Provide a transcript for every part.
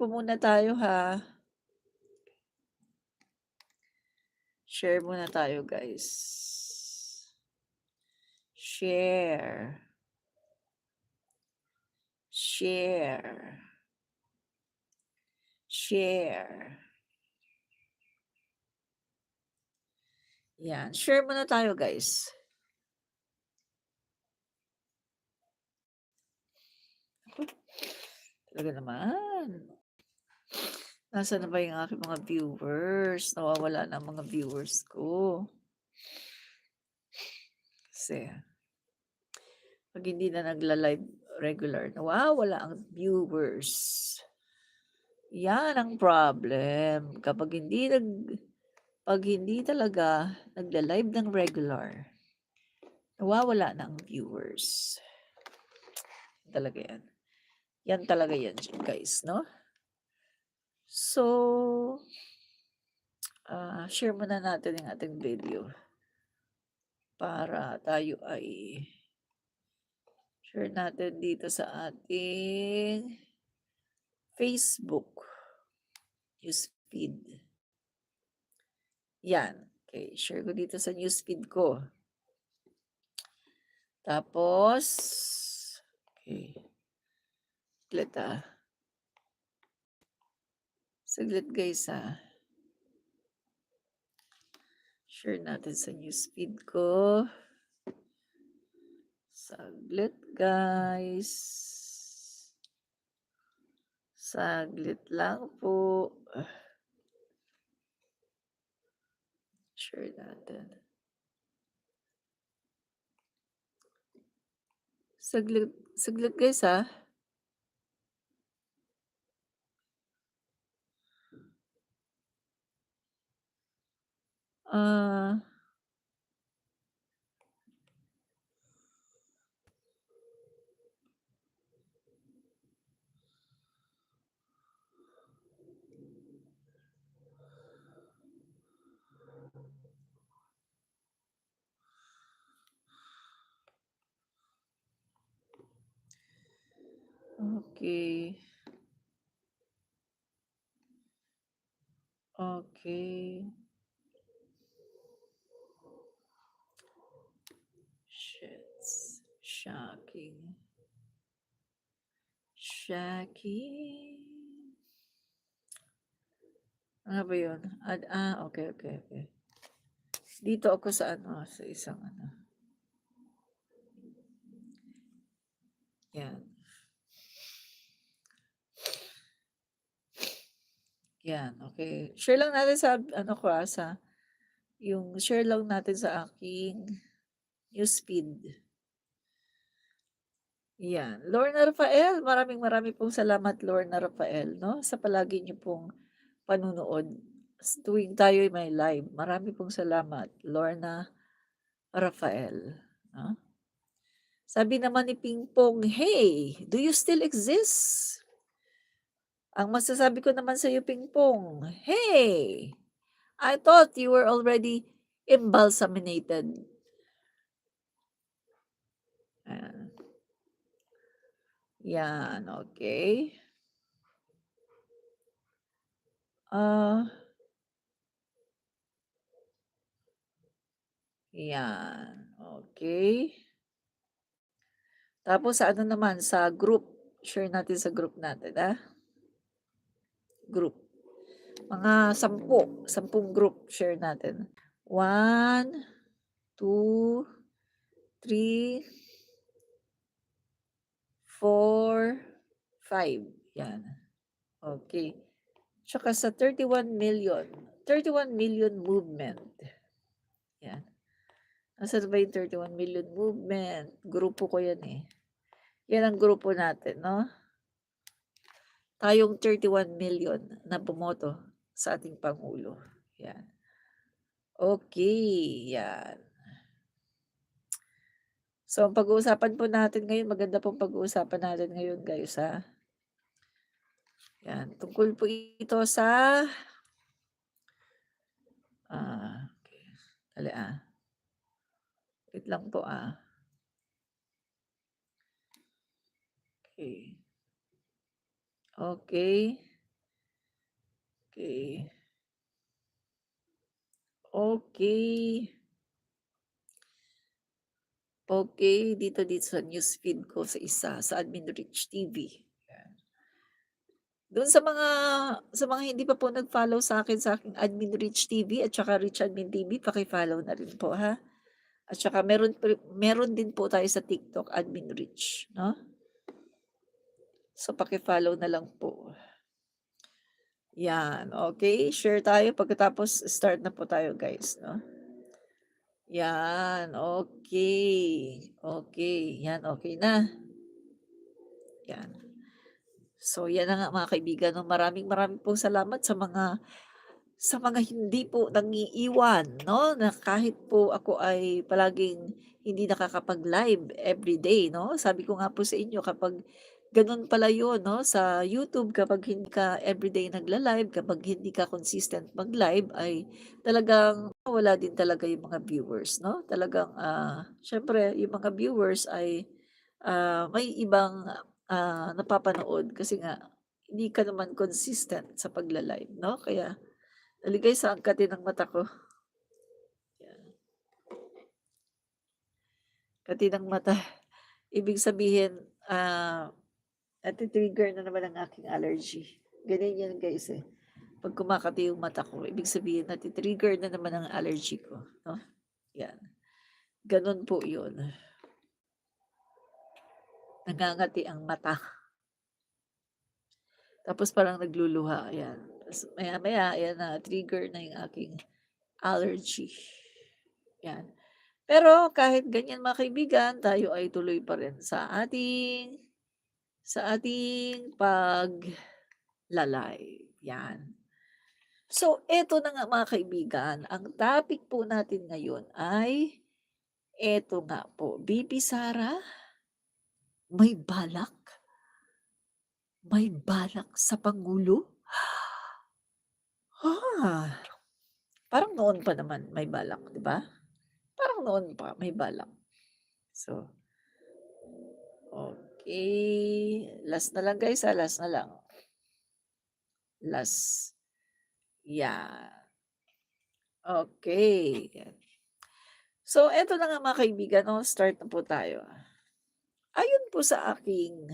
po muna tayo ha. Share muna tayo guys. Share. Share. Share. Yan. Share muna tayo guys. Talaga naman. Nasaan na ba yung aking mga viewers? Nawawala na ang mga viewers ko. Kasi, pag hindi na nagla-live regular, nawawala ang viewers. Yan ang problem. Pag hindi talaga nagla-live ng regular, nawawala na ang viewers. Talaga yan. Yan talaga yan, guys, no? So, share muna natin yung ating video para tayo ay share natin dito sa ating Facebook newsfeed. Yan. Okay, share ko dito sa newsfeed ko. Tapos, okay. Saglit guys Share natin sa newsfeed ko. Saglit guys. Saglit lang po. Share natin. Saglit guys Okay. Okay. Shits. Shocking. Ano ba yun? Okay. Dito ako sa sa isang Yan. Yan, okay. Share lang natin sa yung share lang natin sa aking newsfeed. Yan. Lorna Rafael, maraming pong salamat Lorna Rafael, no? Sa palagi niyo pong panunood tuwing tayo may live. Marami pong salamat Lorna Rafael, no? Sabi naman ni Pingpong, "Hey, do you still exist?" Ang masasabi ko naman sa iyo Pingpong, "Hey, I thought you were already embalsaminated." Yan, okay. Yan, okay. Tapos sa naman, sa group, share natin sa group natin, Group. Mga 10 group, share natin. 1, 2, 3, 4, 5. Yan. Okay. Tsaka sa 31 million movement. Yan. Nasaan ba yung 31 million movement? Grupo ko yan Yan ang grupo natin, no? Tayong 31 million na bumoto sa ating Pangulo. Yan. Okay, yan. So, ang pag-uusapan po natin ngayon, maganda pong pag-uusapan natin ngayon, guys, Yan. Tungkol po ito sa okay. Dali, Wait lang po, Okay. Okay. Okey. Okey. Okey, dito sa newsfeed ko sa isa, sa Admin Rich TV, yan. Do'n sa mga hindi pa po nag-follow sa aking Admin Rich TV at saka Rich Admin TV, paki-follow na rin po, ha. At saka meron din po tayo sa TikTok, Admin Rich, 'no. So, paki-follow na lang po. Yan, okey, share tayo pagkatapos start na po tayo guys, 'no. Yan, okey. Okey, yan okey na, yan. So, yan na nga mga kaibigan 'no, maraming pong salamat sa mga hindi po nangiiwan 'no, na kahit po ako ay palaging hindi nakakapag-live everyday 'no. Sabi ko nga po sa inyo kapag gano'n pala 'yun 'no, sa YouTube kapag hindi ka everyday nagla-live, kapag hindi ka consistent mag-live ay talagang wala din talaga yung mga viewers 'no. Talagang, siyempre yung mga viewers ay, may ibang, napapanood kasi nga hindi ka naman consistent sa pagla-live 'no, kaya naligay sa angkatin ng mata ko, yan. Kati ng mata, ibig sabihin, nati-trigger na naman ang aking allergy. Ganyan yan guys, eh, 'pag kumakati yung mata ko ibig sabihin nati-trigger na naman ang allergy ko 'no, yan. Gano'n po yun. Nangangati ang mata, tapos parang nagluluha, ayan. Tas maya-maya ayan na trigger na yung aking allergy, yan. Pero kahit ganyan mga kaibigan, tayo ay tuloy pa rin sa ating pagla-live, 'yan. So, eto na nga mga kaibigan, ang topic po natin ngayon ay eto nga po, VP Sara, may balak? May balak sa Pangulo? Ah, parang noon pa naman may balak, 'di ba? Parang noon pa may balak. So, okey, last na lang guys, last na lang. Last, yeah, okey. So, eto na nga mga kaibigan 'no, start na po tayo. Ayon po sa aking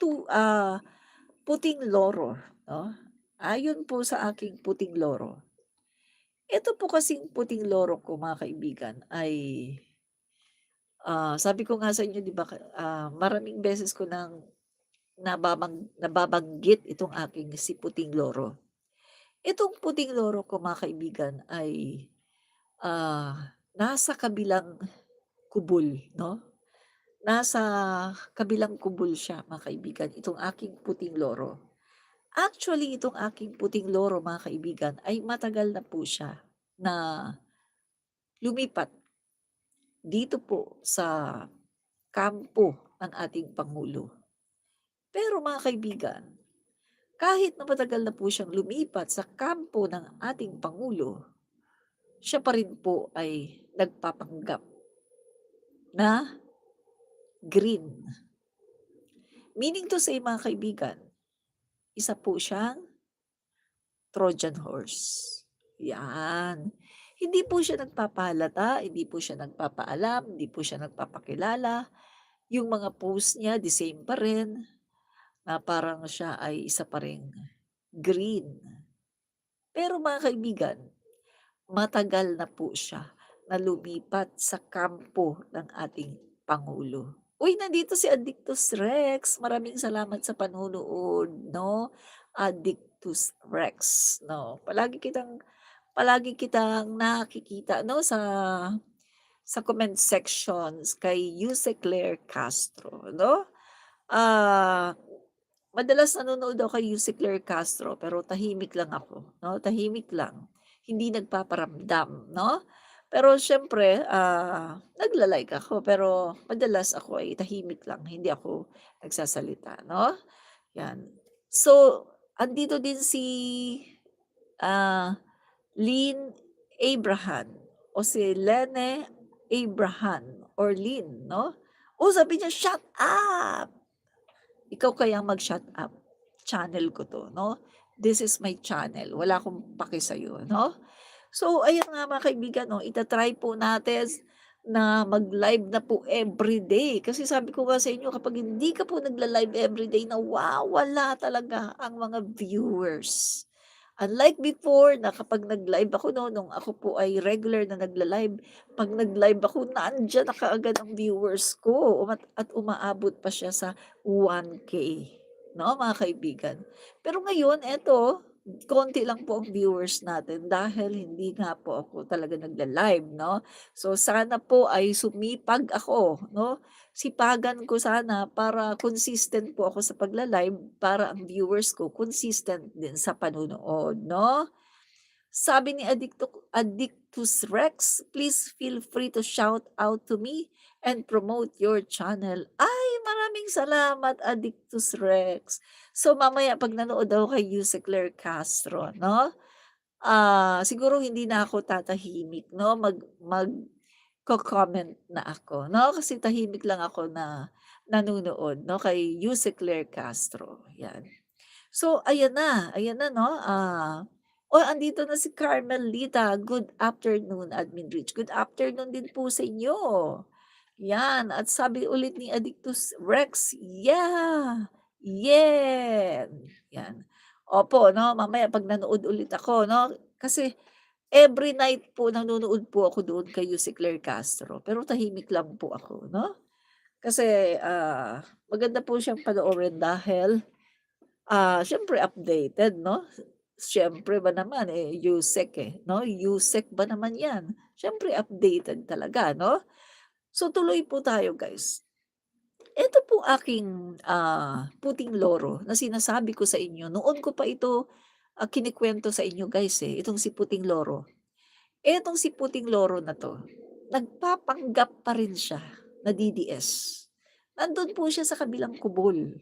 tu ah, puting loro 'no, ayon po sa aking puting loro, ito po kasing puting loro ko mga kaibigan ay, sabi ko nga sa inyo 'di ba, maraming beses ko ng nababanggit itong aking si puting loro. Itong puting loro ko mga kaibigan ay, nasa kabilang kubol 'no, nasa kabilang kubol siya mga kaibigan, itong aking puting loro. Actually, itong aking puting loro mga kaibigan ay matagal na po siya na lumipat dito po sa kampo ng ating pangulo. Pero mga kaibigan, kahit na matagal na po siyang lumipat sa kampo ng ating pangulo, siya pa rin po ay nagpapanggap na green. Meaning to say mga kaibigan, isa po siyang Trojan horse, 'yan. Hindi po siya nagpapahalata, hindi po siya nagpapaalam, hindi po siya nagpapakilala. Yung mga post niya the same pa rin, na parang siya ay isa pa ring green. Pero mga kaibigan, matagal na po siya na lumipat sa kampo ng ating pangulo. Uy, nandito si Addictus Rex, maraming salamat sa panonood 'no, Addictus Rex 'no. Palagi kitang nakikita 'no sa comment sections kay Yuse Claire Castro 'no. Ah, Madalas nanonood ako kay Yuse Claire Castro pero tahimik lang ako 'no, tahimik lang, hindi nagpaparamdam 'no. Pero siyempre, nagla-like ako pero madalas ako ay tahimik lang, hindi ako nagsasalita 'no, 'yan. So, andito din si, ah Lynn Abraham o si Lene Abraham or Lynn 'no. Oh, sabi niya, "Shut up! Ikaw kaya mag-shut up, channel ko 'to 'no. this is my channel, wala akong paki sa'yo, 'no? So ayan nga mga kaibigan 'no, ita-try po natin na mag-live na po everyday. Kasi sabi ko nga sa inyo kapag hindi ka po nagla-live everyday nawawala talaga ang mga viewers. Unlike before na kapag nag-live ako 'no, nung ako po ay regular na nagla-live, 'pag nag-live ako nandiyan na kaagad ang viewers ko at umaabot pa siya sa 1K 'no, mga kaibigan. Pero ngayon eto, konti lang po ang viewers natin dahil hindi nga po ako talaga nagla-live 'no. So sana po ay sumipag ako 'no, sipagan ko sana para consistent po ako sa pagla-live para ang viewers ko consistent din sa panonood 'no. Sabi ni Addictus Rex, "Please feel free to shout out to me and promote your channel." Ay, maraming salamat Addictus Rex. So mamaya 'pag nanood ako kay Yuse Claire Castro 'no, siguro hindi na ako tatahimik 'no, magko-comment na ako 'no, kasi tahimik lang ako na nanonood 'no, kay Yuse Claire Castro, 'yan. So ayan na 'no, andito na si Carmelita, good afternoon Admin Rich, good afternoon din po sa inyo. 'Yan at sabi ulit ni Addictus Rex, yeah, yen, 'yan. Opo 'no, mamaya 'pag nanood ulit ako 'no, kasi every night po nanonood po ako doon kay si Claire Castro, pero tahimik lang po ako 'no. Kasi, maganda po siyang panoorin dahil siyempre updated 'no? Siyempre ba naman, USEC, no? USEC ba naman 'yan, siyempre updated talaga 'no? So tuloy po tayo guys. Ito po aking, puting loro na sinasabi ko sa inyo noon ko pa ito, kinukuwento sa inyo guys, itong si puting loro. Etong si puting loro na 'to, nagpapanggap pa rin siya na DDS. Nandun po siya sa kabilang kubol.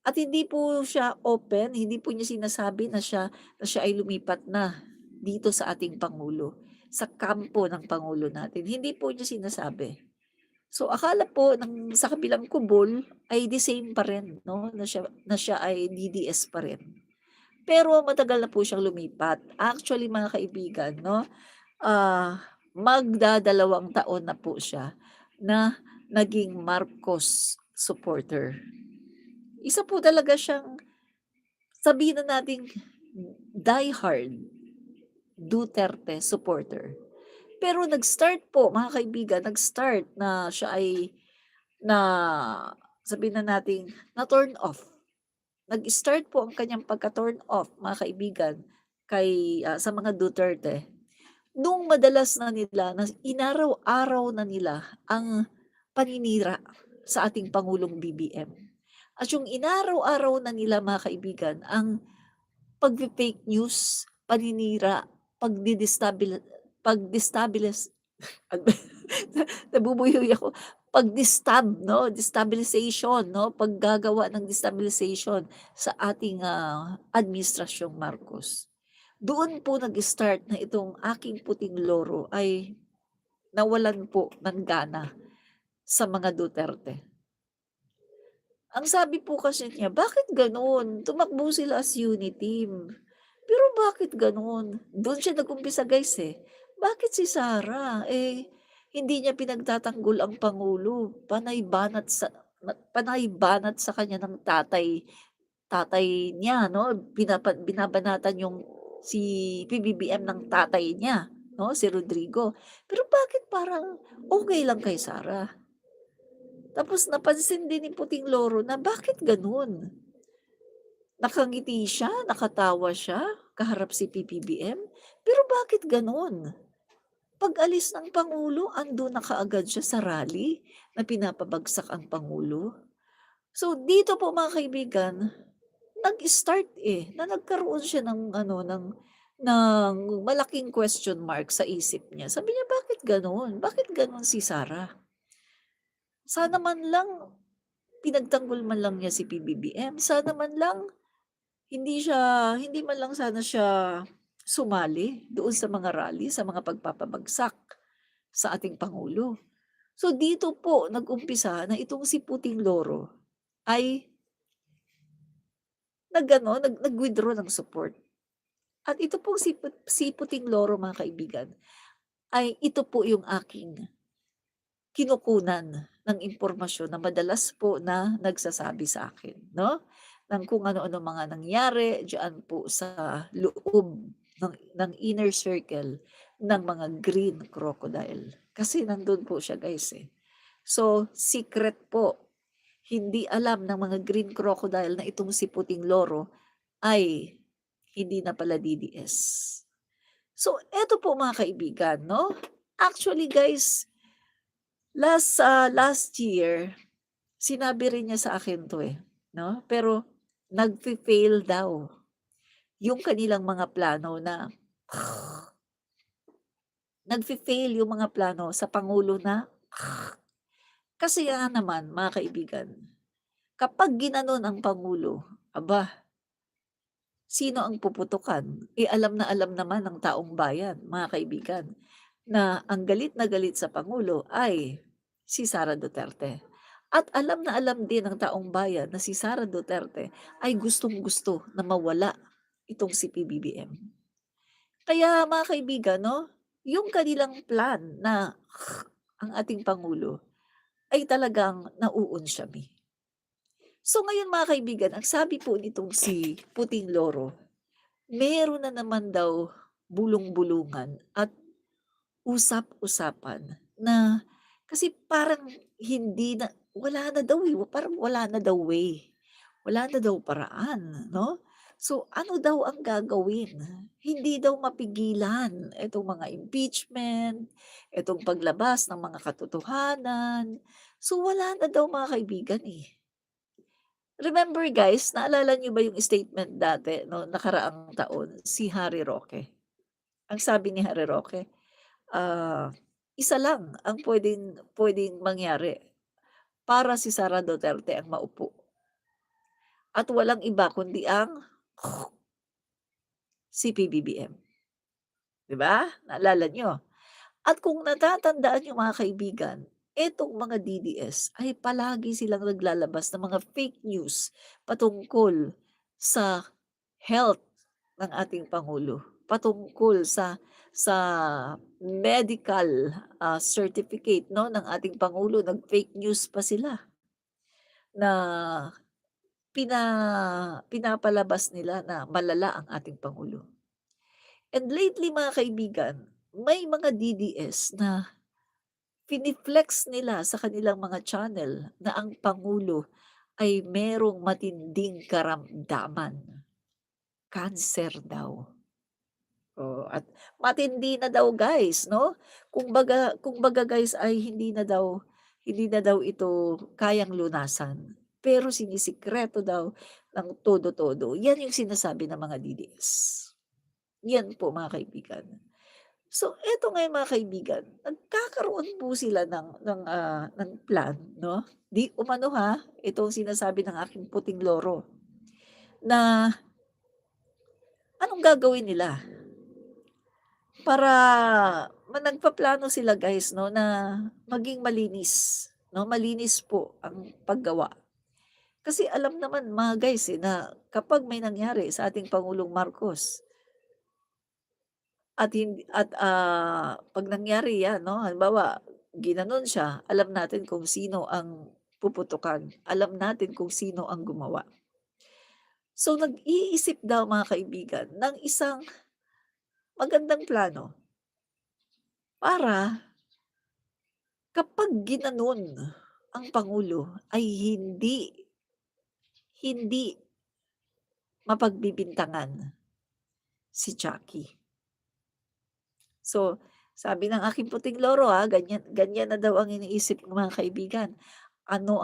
At hindi po siya open, hindi po niya sinasabi na siya ay lumipat na dito sa ating pangulo, sa kampo ng pangulo natin, hindi po niya sinasabi. So, akala po ng sa kabilang kubol ay the same pa rin 'no, na siya ay DDS pa rin. Pero matagal na po siyang lumipat. Actually mga kaibigan 'no, magdadalawang taon na po siya na naging Marcos supporter. Isa po talaga siyang sabihin na nating diehard Duterte supporter. Pero nag-start po mga kaibigan, nag-start na siya ay na sabihin na nating na-turn off. Nag-start po ang kanyang pagka-turn off mga kaibigan sa mga Duterte nung madalas na nila na inaraw-araw na nila ang paninira sa ating Pangulong BBM. At yung inaraw-araw na nila mga kaibigan ang pagfe-fake news, paninira, pag-destabilize ano ba nabubuyoy ako, destabilization 'no, paggagawa ng destabilization sa ating, administrasyong Marcos. Doon po nag-start na itong aking puting loro ay nawalan po ng gana sa mga Duterte. Ang sabi po kasi niya, "Bakit gano'n? Tumakbo sila as unity team. Pero bakit gano'n?" Do'n siya nag-umpisa guys, "Bakit si Sara, hindi niya pinagtatanggol ang pangulo, panay banat sa kanya ng tatay niya 'no, binabanatan yung si PBBM ng tatay niya 'no, si Rodrigo. Pero bakit parang okey lang kay Sara?" Tapos napansin din ni Puting Loro na bakit gano'n? Nakangiti siya, nakatawa siya, kaharap si PBBM, pero bakit gano'n? Pag-alis ng pangulo andun na kaagad siya sa rally na pinapabagsak ang pangulo. So dito po mga kaibigan, nag-start, na nagkaroon siya ng ano, ng malaking question mark sa isip niya. Sabi niya, "Bakit gano'n? Bakit gano'n si Sara? Sana man lang pinagtanggol man lang niya si PBBM, sana man lang hindi man lang sana siya sumali doon sa mga rally, sa mga pagpapabagsak sa ating pangulo." So dito po nag-umpisa na itong si Puting Loro ay nag-ano, nag-withdraw ng support. At ito pong si Puting Loro mga kaibigan, ay ito po yung aking kinukunan ng impormasyon na madalas po na nagsasabi sa akin 'no, ng kung ano-ano mga nangyari diyan po sa loob ng inner circle ng mga green crocodile. Kasi nandun po siya guys, eh. So, secret po, hindi alam ng mga green crocodile na itong si Puting Loro ay hindi na pala DDS. So, eto po mga kaibigan 'no, actually guys, last year, sinabi rin niya sa akin 'to, eh, 'no, pero nagfe-fail daw yung kanilang mga plano na nagfe-fail yung mga plano sa pangulo na kasi nga naman mga kaibigan, kapag ginanon ang pangulo, aba, sino ang puputukan? Eh, alam na alam naman ng taong bayan mga kaibigan, na ang galit na galit sa pangulo ay si Sara Duterte. At alam na alam din ng taong bayan na si Sara Duterte ay gustong-gusto na mawala itong si PBBM. Kaya mga kaibigan 'no, yung kanilang plan na ang ating pangulo ay talagang nauunsyami. So ngayon mga kaibigan, ang sabi po nitong si Puting Loro, meron na naman daw bulung-bulungan at usap-usapan na kasi parang hindi na wala na daw, eh, parang wala na daw way, wala na daw paraan 'no? So, ano daw ang gagawin? Hindi daw mapigilan itong mga impeachment, itong paglabas ng mga katotohanan. So, wala na daw mga kaibigan, eh. Remember guys, naalala niyo ba yung statement dati no nakaraang taon, si Harry Roque? Ang sabi ni Harry Roque, ah, isa lang ang puwedeng mangyari para si Sara Duterte ang maupo at walang iba kundi ang si PBBM, 'di ba? Naalala niyo? At kung natatandaan niyo mga kaibigan, itong mga DDS ay palagi silang naglalabas ng mga fake news patungkol sa health ng ating pangulo, patungkol sa medical, certificate 'no ng ating pangulo, nag-fake news pa sila na pina pinapalabas nila na malala ang ating pangulo. And lately mga kaibigan, may mga DDS na fini-flex nila sa kanilang mga channel na ang pangulo ay merong matinding karamdaman, cancer daw. Oo, at matindi na daw guys 'no. Kumbaga guys ay hindi na daw ito kayang lunasan, pero sinisikreto daw ng todo-todo. Yan yung sinasabi ng mga DDS. Yan po mga kaibigan. So eto ngayon mga kaibigan, nagkakaroon po sila ng plan 'no, 'di umano ha, itong sinasabi ng aking puting loro na anong gagawin nila para nagpaplano sila guys 'no na maging malinis 'no, malinis po ang paggawa. Kasi alam naman mga guys, eh, na kapag may nangyari sa ating Pangulong Marcos at 'pag nangyari 'yan 'no, halimbawa ginanon siya, alam natin kung sino ang puputukan, alam natin kung sino ang gumawa. So nag-iisip daw mga kaibigan ng isang magandang plano para kapag ginanon ang pangulo ay hindi hindi mapagbibintangan si Jackie. So, sabi ng aking puting loro, ganyan ganyan na daw ang iniisip ng mga kaibigan. Ano